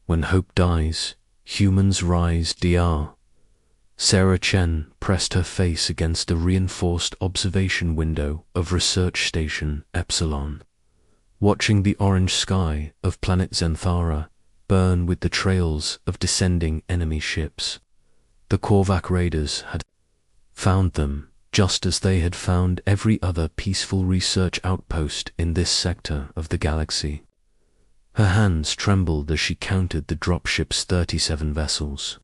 When hope dies, humans rise. Dr. Sarah Chen pressed her face against the reinforced observation window of Research Station Epsilon, watching the orange sky of planet Zenthara burn with the trails of descending enemy ships. The Korvac raiders had found them, just as they had found every other peaceful research outpost in this sector of the galaxy. Her hands trembled as she counted the dropship's 37 vessels,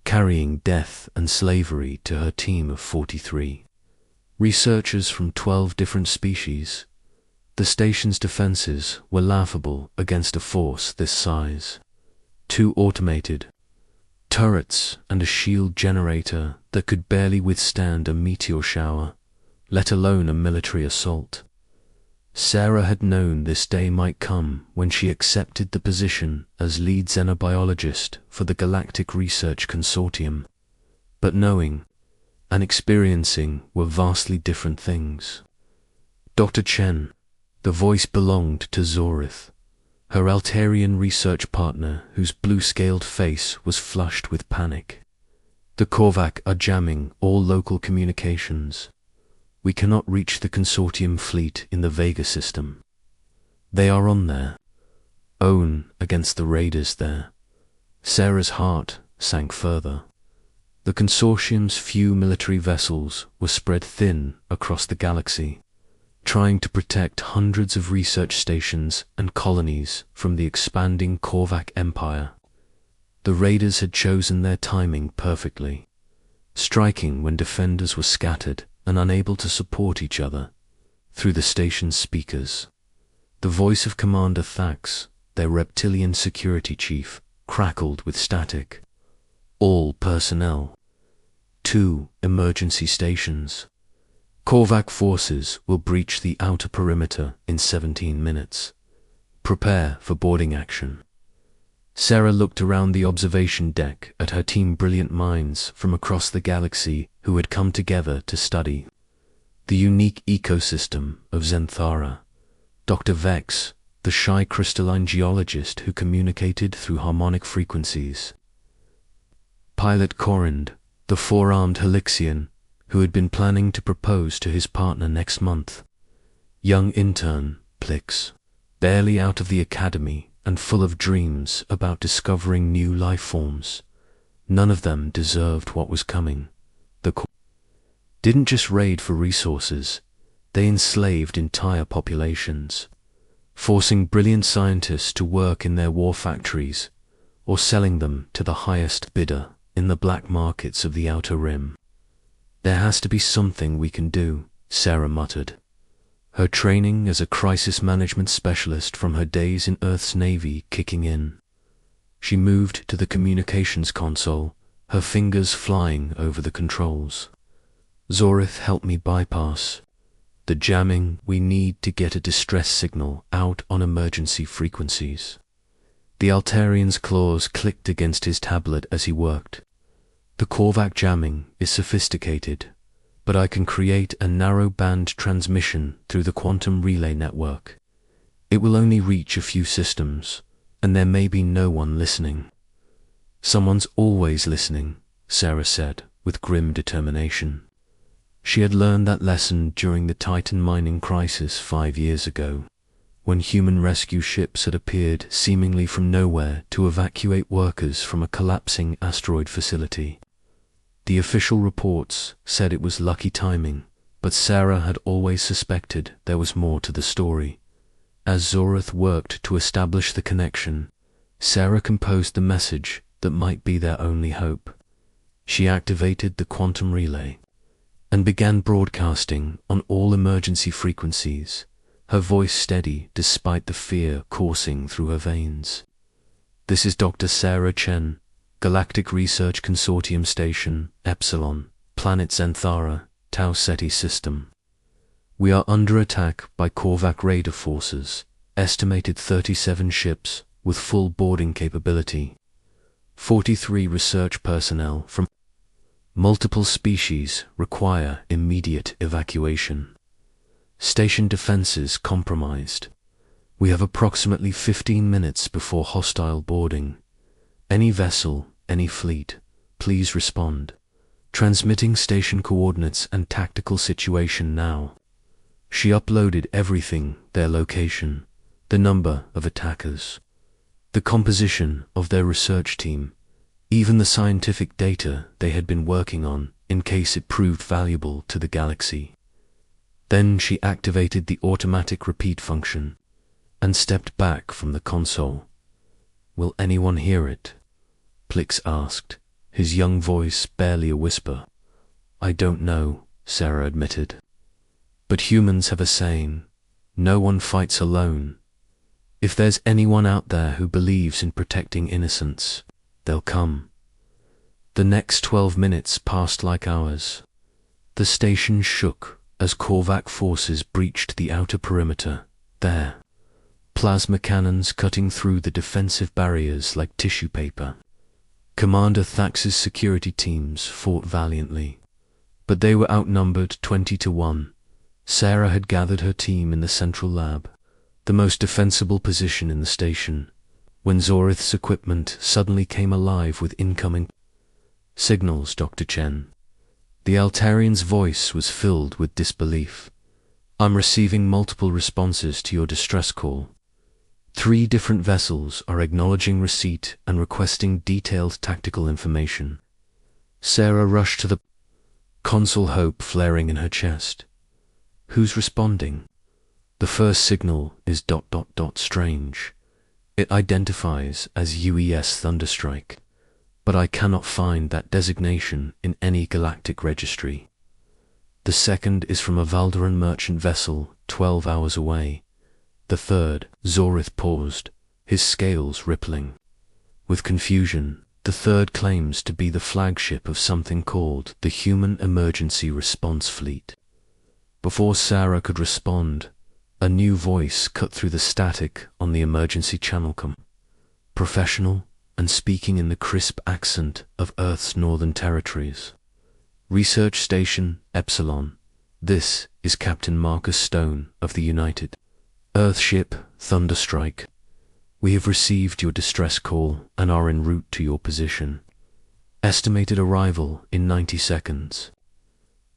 carrying death and slavery to her team of 43. Researchers from 12 different species. The station's defenses were laughable against a force this size. 2 automated turrets and a shield generator that could barely withstand a meteor shower, let alone a military assault. Sarah had known this day might come when she accepted the position as lead xenobiologist for the Galactic Research Consortium. But knowing and experiencing were vastly different things. Dr. Chen, the voice belonged to Zorith, her Altarian research partner whose blue-scaled face was flushed with panic. The Korvac are jamming all local communications. We cannot reach the consortium fleet in the Vega system. They are on their own against the raiders there. Sarah's heart sank further. The consortium's few military vessels were spread thin across the galaxy, trying to protect hundreds of research stations and colonies from the expanding Korvac Empire. The raiders had chosen their timing perfectly, striking when defenders were scattered and unable to support each other. Through the station's speakers, the voice of Commander Thax, their reptilian security chief, crackled with static. All personnel. 2 emergency stations. Korvac forces will breach the outer perimeter in 17 minutes. Prepare for boarding action. Sarah looked around the observation deck at her team, brilliant minds from across the galaxy who had come together to study the unique ecosystem of Zenthara. Dr. Vex, the shy crystalline geologist who communicated through harmonic frequencies. Pilot Corind, the 4-armed Helixian who had been planning to propose to his partner next month. Young intern, Plix, barely out of the academy and full of dreams about discovering new life forms. None of them deserved what was coming. The Korvac didn't just raid for resources, they enslaved entire populations, forcing brilliant scientists to work in their war factories or selling them to the highest bidder in the black markets of the Outer Rim. There has to be something we can do, Sarah muttered. Her training as a crisis management specialist from her days in Earth's Navy kicking in. She moved to the communications console, her fingers flying over the controls. Zorith, help me bypass the jamming we need to get a distress signal out on emergency frequencies. The Altarian's claws clicked against his tablet as he worked. The Korvac jamming is sophisticated, but I can create a narrow-band transmission through the quantum relay network. It will only reach a few systems, and there may be no one listening. Someone's always listening, Sarah said with grim determination. She had learned that lesson during the Titan mining crisis 5 years ago, when human rescue ships had appeared seemingly from nowhere to evacuate workers from a collapsing asteroid facility. The official reports said it was lucky timing, but Sarah had always suspected there was more to the story. As Zorith worked to establish the connection, Sarah composed the message that might be their only hope. She activated the quantum relay and began broadcasting on all emergency frequencies, her voice steady despite the fear coursing through her veins. This is Dr. Sarah Chen, Galactic Research Consortium Station, Epsilon, Planet Zenthara, Tau Ceti System. We are under attack by Korvac raider forces, estimated 37 ships with full boarding capability. 43 research personnel from multiple species require immediate evacuation. Station defenses compromised. We have approximately 15 minutes before hostile boarding. Any vessel, any fleet, please respond. Transmitting station coordinates and tactical situation now. She uploaded everything, their location, the number of attackers, the composition of their research team, even the scientific data they had been working on in case it proved valuable to the galaxy. Then she activated the automatic repeat function and stepped back from the console. Will anyone hear it? Plix asked, his young voice barely a whisper. I don't know, Sarah admitted. But humans have a saying, no one fights alone. If there's anyone out there who believes in protecting innocence, they'll come. The next 12 minutes passed like hours. The station shook as Korvac forces breached the outer perimeter, there. Plasma cannons cutting through the defensive barriers like tissue paper. Commander Thax's security teams fought valiantly, but they were outnumbered 20-1. Sarah had gathered her team in the central lab, the most defensible position in the station, when Zorith's equipment suddenly came alive with incoming signals. Dr. Chen. The Altarian's voice was filled with disbelief. I'm receiving multiple responses to your distress call. 3 different vessels are acknowledging receipt and requesting detailed tactical information. Sarah rushed to the console, hope flaring in her chest. Who's responding? The first signal is ... strange. It identifies as UES Thunderstrike, but I cannot find that designation in any galactic registry. The second is from a Valderan merchant vessel 12 hours away. The third, Zorith paused, his scales rippling. With confusion, the third claims to be the flagship of something called the Human Emergency Response Fleet. Before Sarah could respond, a new voice cut through the static on the emergency channel. Professional and speaking in the crisp accent of Earth's northern territories. Research Station, Epsilon. This is Captain Marcus Stone of the United Earthship Thunderstrike. We have received your distress call and are en route to your position. Estimated arrival in 90 seconds.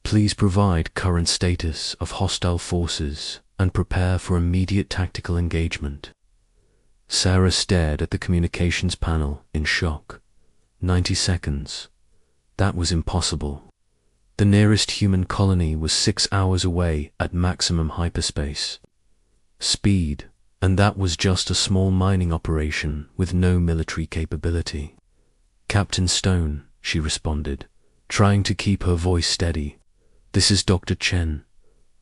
Please provide current status of hostile forces and prepare for immediate tactical engagement. Sarah stared at the communications panel in shock. 90 seconds. That was impossible. The nearest human colony was 6 hours away at maximum hyperspace speed, and that was just a small mining operation with no military capability. Captain Stone, she responded, trying to keep her voice steady. This is Dr. Chen.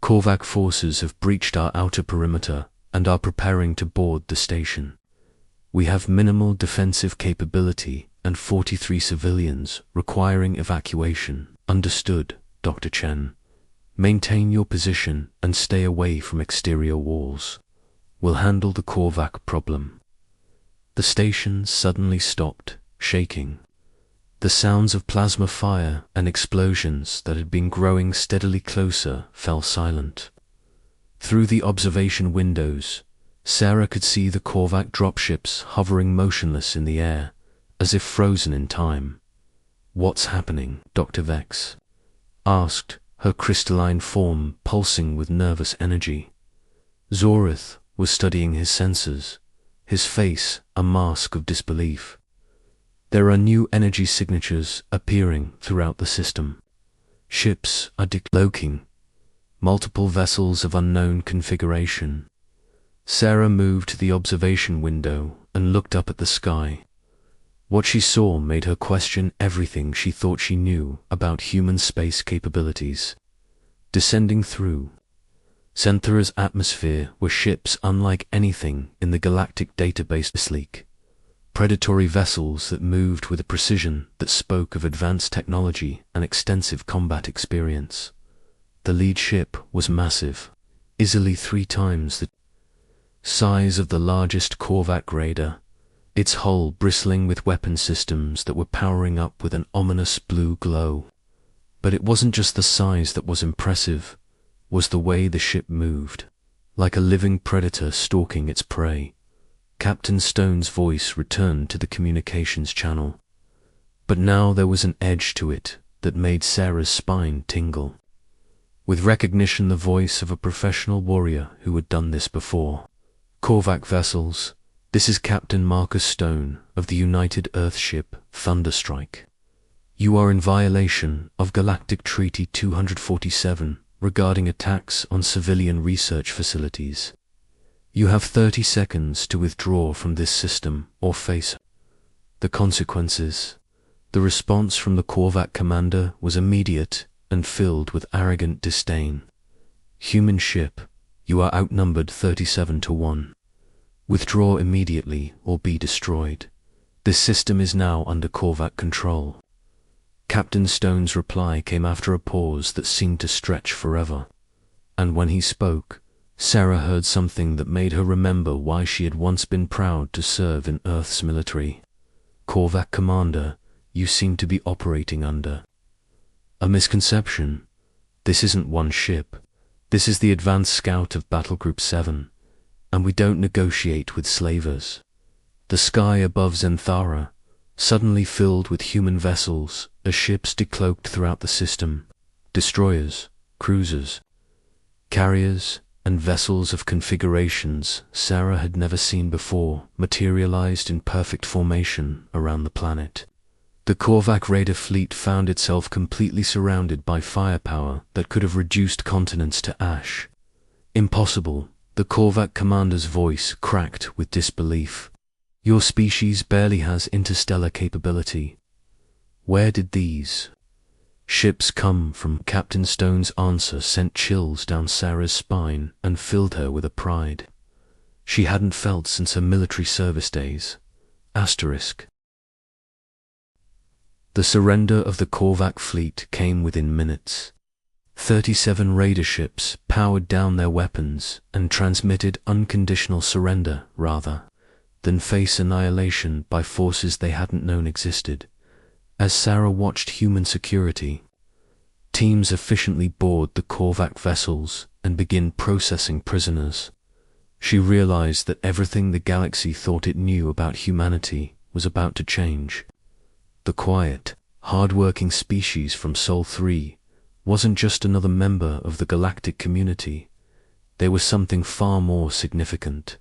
Korvac forces have breached our outer perimeter and are preparing to board the station. We have minimal defensive capability and 43 civilians requiring evacuation. Understood, Dr. Chen. Maintain your position and stay away from exterior walls. We'll handle the Korvac problem. The station suddenly stopped, shaking. The sounds of plasma fire and explosions that had been growing steadily closer fell silent. Through the observation windows, Sarah could see the Korvac dropships hovering motionless in the air, as if frozen in time. What's happening? Dr. Vex asked, her crystalline form pulsing with nervous energy. Zorith was studying his sensors, his face a mask of disbelief. There are new energy signatures appearing throughout the system. Ships are decloaking. Multiple vessels of unknown configuration. Sarah moved to the observation window and looked up at the sky. What she saw made her question everything she thought she knew about human space capabilities. Descending through Centra's atmosphere were ships unlike anything in the galactic database. Sleek, predatory vessels that moved with a precision that spoke of advanced technology and extensive combat experience. The lead ship was massive, easily 3 times the size of the largest Korvac raider, its hull bristling with weapon systems that were powering up with an ominous blue glow. But it wasn't just the size that was impressive, was the way the ship moved, like a living predator stalking its prey. Captain Stone's voice returned to the communications channel. But now there was an edge to it that made Sarah's spine tingle. With recognition, the voice of a professional warrior who had done this before. Korvac vessels, this is Captain Marcus Stone of the United Earthship Thunderstrike. You are in violation of Galactic Treaty 247 regarding attacks on civilian research facilities. You have 30 seconds to withdraw from this system or face the consequences. The response from the Korvac commander was immediate and filled with arrogant disdain. Human ship, you are outnumbered 37-1. Withdraw immediately or be destroyed. This system is now under Korvac control. Captain Stone's reply came after a pause that seemed to stretch forever. And when he spoke, Sarah heard something that made her remember why she had once been proud to serve in Earth's military. Korvac commander, you seem to be operating under a misconception. This isn't one ship. This is the advanced scout of Battle Group 7, and we don't negotiate with slavers. The sky above Zenthara suddenly filled with human vessels as ships decloaked throughout the system. Destroyers, cruisers, carriers, and vessels of configurations Sarah had never seen before materialized in perfect formation around the planet. The Korvac raider fleet found itself completely surrounded by firepower that could have reduced continents to ash. Impossible, the Korvac commander's voice cracked with disbelief. Your species barely has interstellar capability. Where did these ships come from? Captain Stone's answer sent chills down Sarah's spine and filled her with a pride she hadn't felt since her military service days. The surrender of the Korvac fleet came within minutes. 37 raider ships powered down their weapons and transmitted unconditional surrender rather than face annihilation by forces they hadn't known existed. As Sarah watched human security teams efficiently board the Korvac vessels and begin processing prisoners, she realized that everything the galaxy thought it knew about humanity was about to change. The quiet, hard-working species from Sol 3 wasn't just another member of the galactic community. They were something far more significant.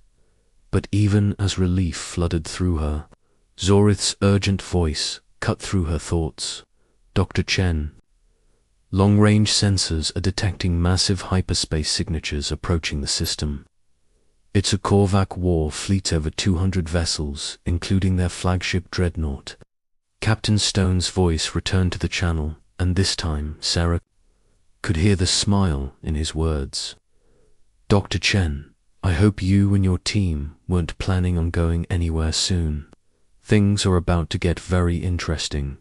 But even as relief flooded through her, Zorith's urgent voice cut through her thoughts. Dr. Chen, long-range sensors are detecting massive hyperspace signatures approaching the system. It's a Korvac war fleet over 200 vessels, including their flagship dreadnought. Captain Stone's voice returned to the channel, and this time Sarah could hear the smile in his words. Dr. Chen, I hope you and your team weren't planning on going anywhere soon. Things are about to get very interesting.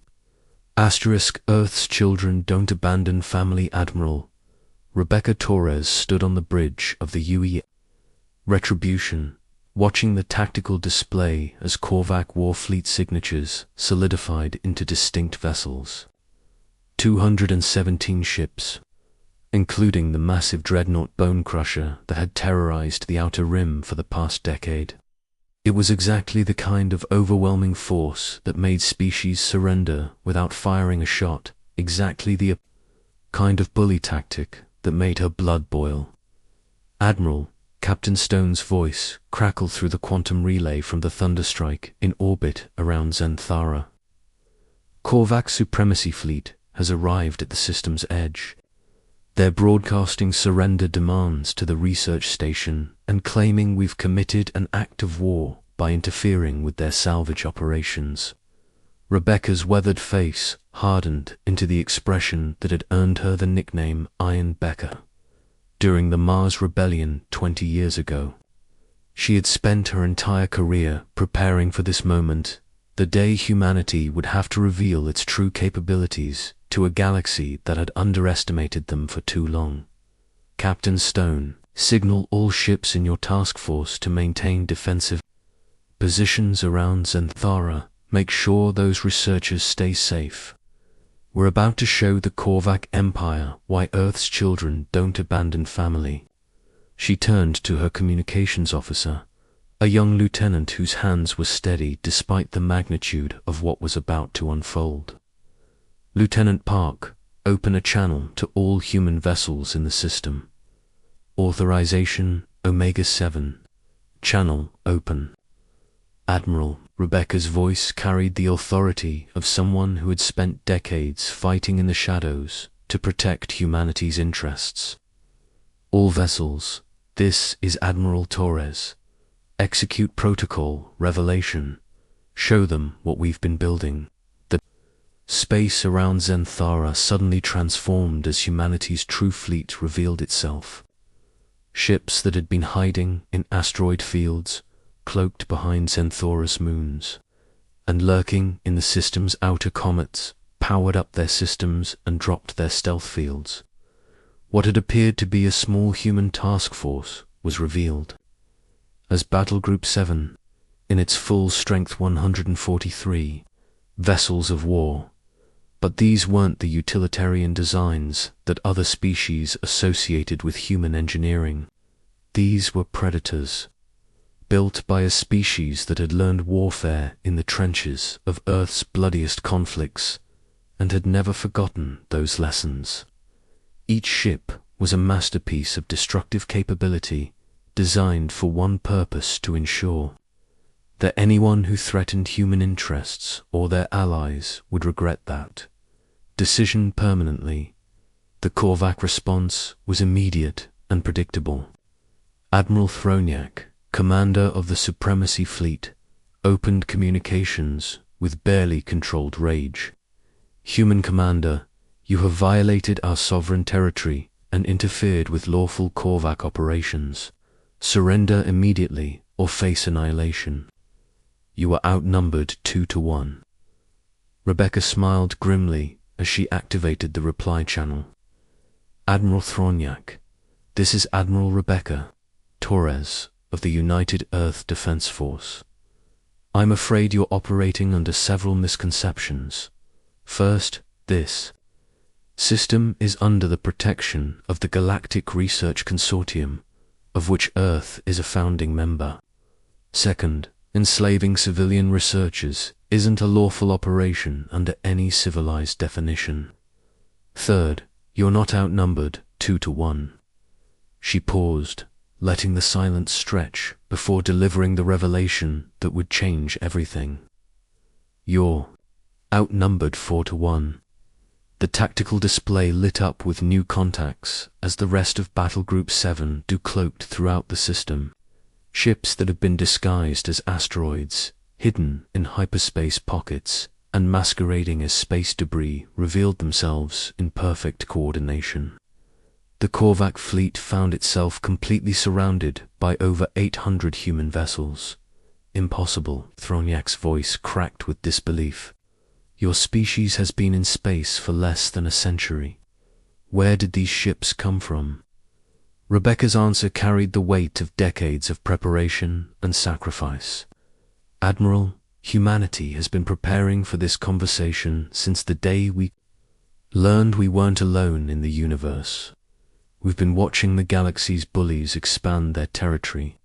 Earth's children don't abandon family. Admiral Rebecca Torres stood on the bridge of the UE Retribution, watching the tactical display as Korvac warfleet signatures solidified into distinct vessels. 217 ships, including the massive dreadnought Bone Crusher that had terrorized the Outer Rim for the past decade. It was exactly the kind of overwhelming force that made species surrender without firing a shot, exactly the kind of bully tactic that made her blood boil. Admiral, Captain Stone's voice crackled through the quantum relay from the Thunderstrike in orbit around Zenthara. Korvac Supremacy Fleet has arrived at the system's edge. They're broadcasting surrender demands to the research station and claiming we've committed an act of war by interfering with their salvage operations. Rebecca's weathered face hardened into the expression that had earned her the nickname Iron Becca. During the Mars Rebellion 20 years ago, she had spent her entire career preparing for this moment, the day humanity would have to reveal its true capabilities to a galaxy that had underestimated them for too long. Captain Stone, signal all ships in your task force to maintain defensive positions around Zenthara. Make sure those researchers stay safe. We're about to show the Korvac Empire why Earth's children don't abandon family. She turned to her communications officer, a young lieutenant whose hands were steady despite the magnitude of what was about to unfold. Lieutenant Park, open a channel to all human vessels in the system. Authorization Omega-7. Channel open. Admiral, Rebecca's voice carried the authority of someone who had spent decades fighting in the shadows to protect humanity's interests. All vessels, this is Admiral Torres. Execute protocol, revelation. Show them what we've been building. The space around Zenthara suddenly transformed as humanity's true fleet revealed itself. Ships that had been hiding in asteroid fields, cloaked behind Zenthara's moons, and lurking in the system's outer comets, powered up their systems and dropped their stealth fields. What had appeared to be a small human task force was revealed as Battle Group 7, in its full strength 143 vessels of war. But these weren't the utilitarian designs that other species associated with human engineering. These were predators, built by a species that had learned warfare in the trenches of Earth's bloodiest conflicts and had never forgotten those lessons. Each ship was a masterpiece of destructive capability, designed for one purpose: to ensure that anyone who threatened human interests or their allies would regret that decision permanently. The Korvac response was immediate and predictable. Admiral Throniak, commander of the Supremacy Fleet, opened communications with barely controlled rage. Human commander, you have violated our sovereign territory and interfered with lawful Korvac operations. Surrender immediately or face annihilation. You are outnumbered 2-1. Rebecca smiled grimly as she activated the reply channel. Admiral Throniak, this is Admiral Rebecca Torres of the United Earth Defense Force. I'm afraid you're operating under several misconceptions. First, this system is under the protection of the Galactic Research Consortium, of which Earth is a founding member. Second, enslaving civilian researchers isn't a lawful operation under any civilized definition. Third, you're not outnumbered 2-1. She paused, letting the silence stretch before delivering the revelation that would change everything. You're outnumbered 4-1. The tactical display lit up with new contacts as the rest of Battle Group 7 cloaked throughout the system. Ships that had been disguised as asteroids, hidden in hyperspace pockets, and masquerading as space debris revealed themselves in perfect coordination. The Korvac fleet found itself completely surrounded by over 800 human vessels. Impossible, Throniak's voice cracked with disbelief. Your species has been in space for less than a century. Where did these ships come from? Rebecca's answer carried the weight of decades of preparation and sacrifice. Admiral, humanity has been preparing for this conversation since the day we learned we weren't alone in the universe. We've been watching the galaxy's bullies expand their territory,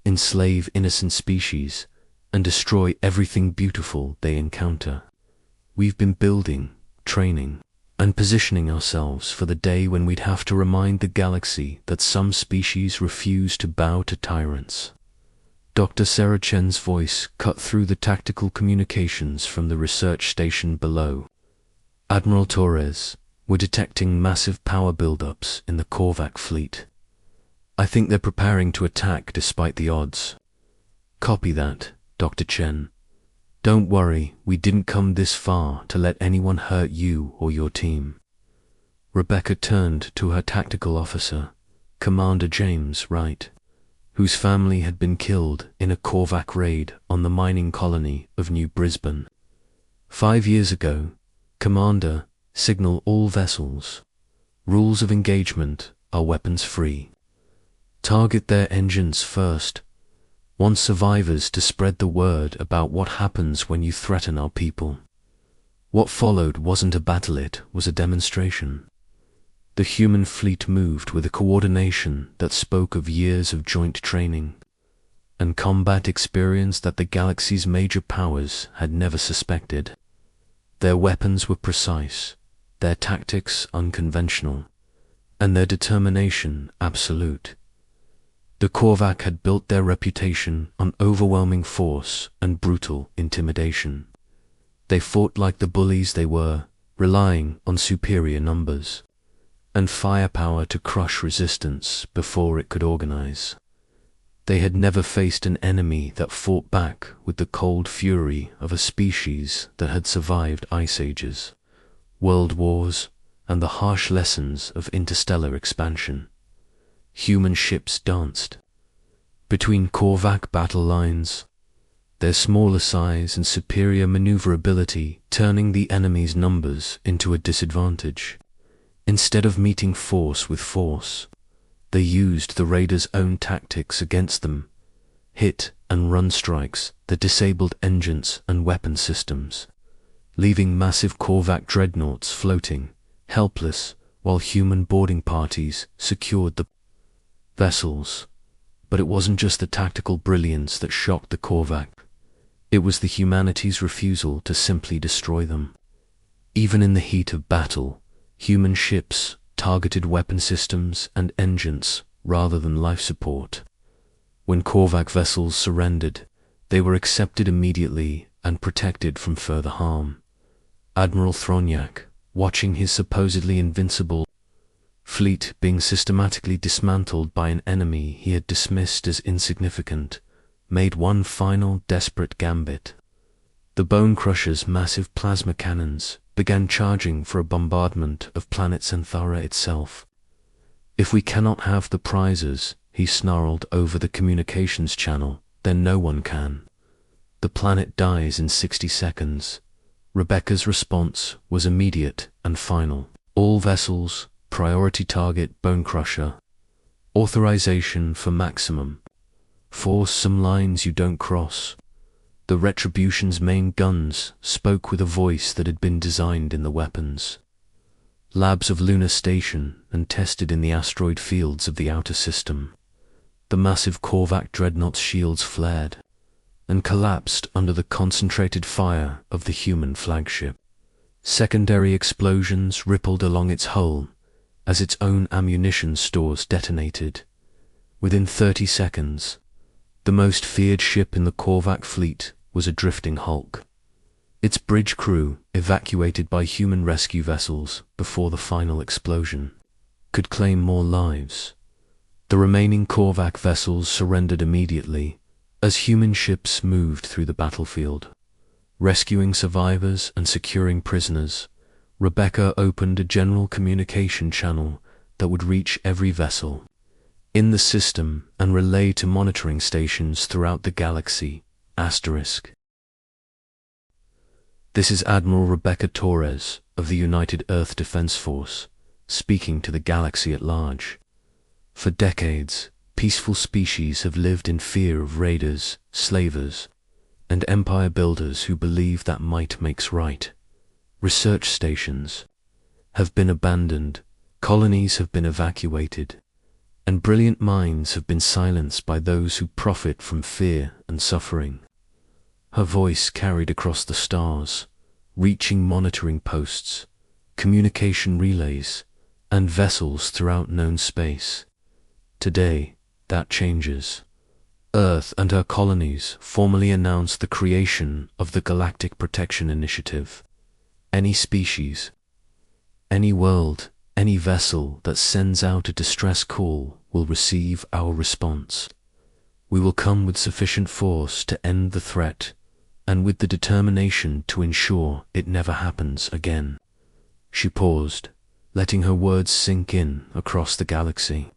enslave innocent species, and destroy everything beautiful they encounter. We've been building, training, and positioning ourselves for the day when we'd have to remind the galaxy that some species refuse to bow to tyrants. Dr. Sarah Chen's voice cut through the tactical communications from the research station below. Admiral Torres, we're detecting massive power buildups in the Korvac fleet. I think they're preparing to attack despite the odds. Copy that, Dr. Chen. Don't worry, we didn't come this far to let anyone hurt you or your team. Rebecca turned to her tactical officer, Commander James Wright, whose family had been killed in a Korvac raid on the mining colony of New Brisbane. 5 years ago, Commander, signal all vessels. Rules of engagement are weapons free. Target their engines first. Want survivors to spread the word about what happens when you threaten our people. What followed wasn't a battle, it was a demonstration. The human fleet moved with a coordination that spoke of years of joint training. and combat experience that the galaxy's major powers had never suspected. Their weapons were precise, their tactics unconventional, and their determination absolute. The Korvac had built their reputation on overwhelming force and brutal intimidation. They fought like the bullies they were, relying on superior numbers and firepower to crush resistance before it could organize. They had never faced an enemy that fought back with the cold fury of a species that had survived ice ages, world wars, and the harsh lessons of interstellar expansion. Human ships danced between Korvac battle lines, their smaller size and superior maneuverability turning the enemy's numbers into a disadvantage. Instead of meeting force with force, they used the raiders' own tactics against them, hit and run strikes that disabled engines and weapon systems, leaving massive Korvac dreadnoughts floating, helpless, while human boarding parties secured the vessels. But it wasn't just the tactical brilliance that shocked the Korvac. It was the humanity's refusal to simply destroy them. Even in the heat of battle, human ships targeted weapon systems and engines rather than life support. When Korvac vessels surrendered, they were accepted immediately and protected from further harm. Admiral Thronyak, watching his supposedly invincible fleet being systematically dismantled by an enemy he had dismissed as insignificant, made one final desperate gambit. The Bone Crusher's massive plasma cannons began charging for a bombardment of planet Santhara itself. "If we cannot have the prizes," he snarled over the communications channel, "then no one can. The planet dies in 60 seconds. Rebecca's response was immediate and final. "All vessels, priority target Bone Crusher. Authorization for maximum. Force some lines you don't cross." The Retribution's main guns spoke with a voice that had been designed in the weapons labs of Lunar Station and tested in the asteroid fields of the outer system. The massive Korvac dreadnought's shields flared and collapsed under the concentrated fire of the human flagship. Secondary explosions rippled along its hull as its own ammunition stores detonated. Within 30 seconds, the most feared ship in the Korvac fleet was a drifting hulk. Its bridge crew, evacuated by human rescue vessels before the final explosion, could claim more lives. The remaining Korvac vessels surrendered immediately as human ships moved through the battlefield. Rescuing survivors and securing prisoners, Rebecca opened a general communication channel that would reach every vessel in the system and relay to monitoring stations throughout the galaxy. Asterisk. This is Admiral Rebecca Torres of the United Earth Defense Force, speaking to the galaxy at large. For decades, peaceful species have lived in fear of raiders, slavers, and empire builders who believe that might makes right. Research stations have been abandoned, colonies have been evacuated, and brilliant minds have been silenced by those who profit from fear and suffering. Her voice carried across the stars, reaching monitoring posts, communication relays, and vessels throughout known space. Today, that changes. Earth and her colonies formally announced the creation of the Galactic Protection Initiative. Any species, any world, any vessel that sends out a distress call will receive our response. We will come with sufficient force to end the threat and with the determination to ensure it never happens again. She paused, letting her words sink in across the galaxy.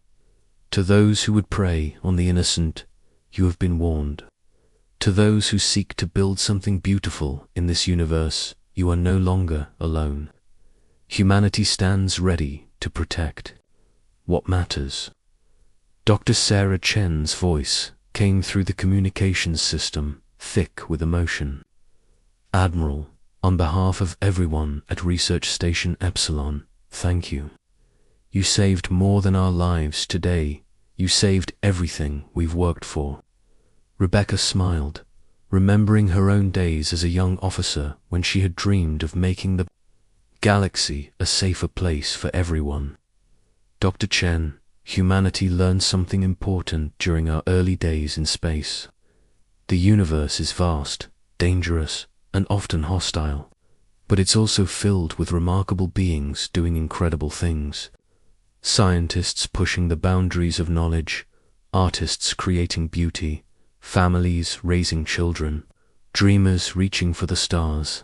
To those who would prey on the innocent, you have been warned. To those who seek to build something beautiful in this universe, you are no longer alone. Humanity stands ready to protect what matters. Dr. Sarah Chen's voice came through the communications system, thick with emotion. "Admiral, on behalf of everyone at Research Station Epsilon, thank you. You saved more than our lives today. You saved everything we've worked for. Rebecca smiled, remembering her own days as a young officer when she had dreamed of making the galaxy a safer place for everyone. Dr. Chen, humanity learned something important during our early days in space. The universe is vast, dangerous, and often hostile, but it's also filled with remarkable beings doing incredible things. Scientists pushing the boundaries of knowledge, artists creating beauty, families raising children, dreamers reaching for the stars.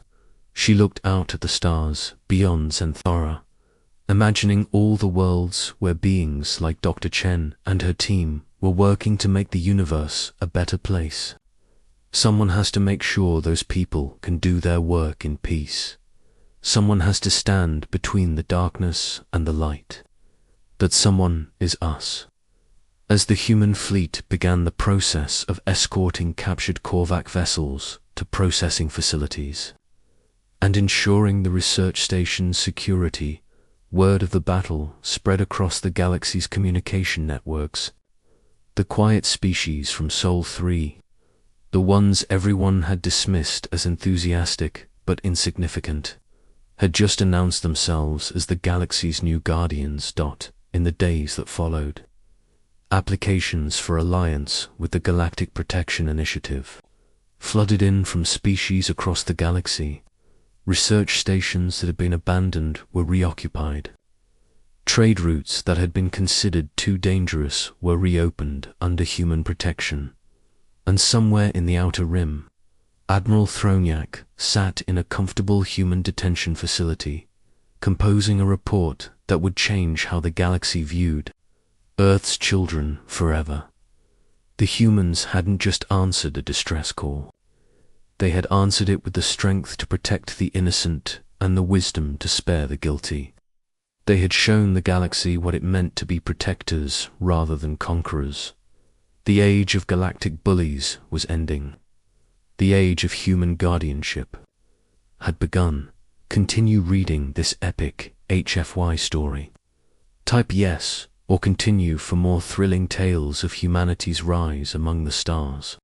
She looked out at the stars beyond Zenthara, imagining all the worlds where beings like Dr. Chen and her team were working to make the universe a better place. Someone has to make sure those people can do their work in peace. Someone has to stand between the darkness and the light. That someone is us. As the human fleet began the process of escorting captured Korvac vessels to processing facilities and ensuring the research station's security, word of the battle spread across the galaxy's communication networks. The quiet species from Sol 3, the ones everyone had dismissed as enthusiastic but insignificant, had just announced themselves as the galaxy's new guardians. In the days that followed, applications for alliance with the Galactic Protection Initiative flooded in from species across the galaxy. Research stations that had been abandoned were reoccupied. Trade routes that had been considered too dangerous were reopened under human protection. And somewhere in the outer rim, Admiral Thronyak sat in a comfortable human detention facility, composing a report that would change how the galaxy viewed Earth's children forever. The humans hadn't just answered a distress call. They had answered it with the strength to protect the innocent and the wisdom to spare the guilty. They had shown the galaxy what it meant to be protectors rather than conquerors. The age of galactic bullies was ending. The age of human guardianship had begun. Continue reading this epic HFY story. Type yes or continue for more thrilling tales of humanity's rise among the stars.